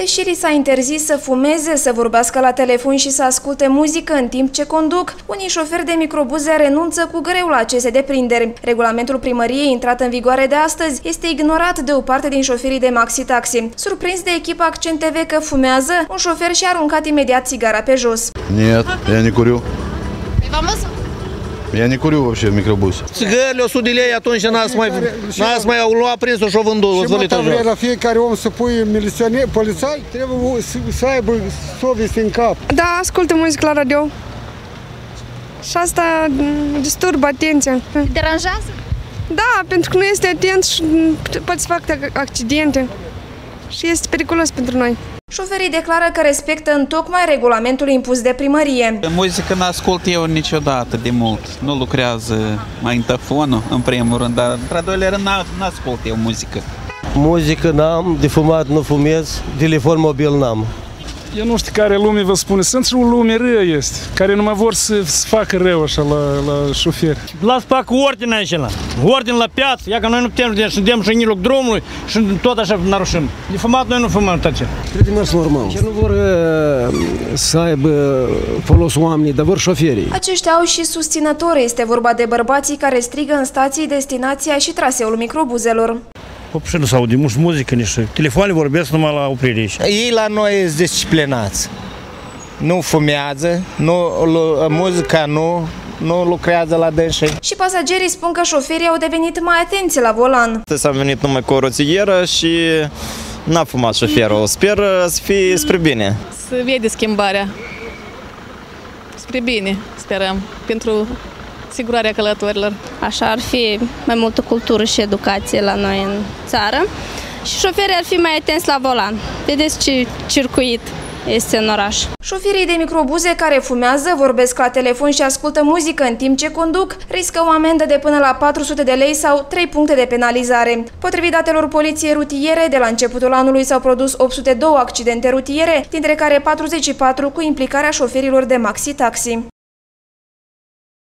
Deși li s-a interzis să fumeze, să vorbească la telefon și să asculte muzică în timp ce conduc, unii șoferi de microbuze renunță cu greu la aceste deprinderi. Regulamentul primăriei, intrat în vigoare de astăzi, este ignorat de o parte din șoferii de maxi-taxi. Surprins de echipa Accent TV că fumează, un șofer și-a aruncat imediat țigara pe jos. Нет, я не kuriu. Я не kuriu вообще в microbus. Țigările 100 de lei, atunci n-ați mai luat prins-o și o vândut. Și la fiecare om să pui polițai, trebuie să aibă совесть în cap. Da, ascultă muzică la radio. Și asta disturbă atenția. Deranjează? Da, pentru că nu este atent și poate să facă accidente. Și este periculos pentru noi. Șoferii declară că respectă întocmai regulamentul impus de primărie. Muzică n-ascult eu niciodată de mult. Nu lucrează magnetofonul, în primul rând, dar în doilea rând n-ascult eu muzică. Muzică n-am, de fumat nu fumez, telefon mobil n-am. Eu nu știu care lume vă spune, sunt și o lume rău este, care nu mai vor să facă rău așa la șoferi. Las facă ordine aici, ordine la piață, ia că noi nu putem să dăm și în mijloc drumului și tot așa narușim. De fumat noi nu fumăm toate. Cred că mers normal. Și nu vor să aibă folos oamenii, dar vor șoferii. Aceștia au și susținători, este vorba de bărbații care strigă în stații destinația și traseul microbuzelor. Și nu s-aude nici muzică, nici telefoane vorbesc numai la oprire. Ei la noi sunt disciplinați. Nu fumează, muzica nu lucrează la dânsii. Și pasagerii spun că șoferii au devenit mai atenți la volan. S-a venit numai cu o roțigheră și n-a fumat șoferul. Sper să fie spre bine. Să vede schimbarea. Spre bine, sperăm, pentru asigurarea călătorilor. Așa ar fi mai multă cultură și educație la noi în țară și șoferii ar fi mai atenți la volan. Vedeți ce circuit este în oraș. Șoferii de microbuze care fumează, vorbesc la telefon și ascultă muzică în timp ce conduc, riscă o amendă de până la 400 de lei sau 3 puncte de penalizare. Potrivit datelor poliției rutiere, de la începutul anului s-au produs 802 accidente rutiere, dintre care 44 cu implicarea șoferilor de maxi-taxi.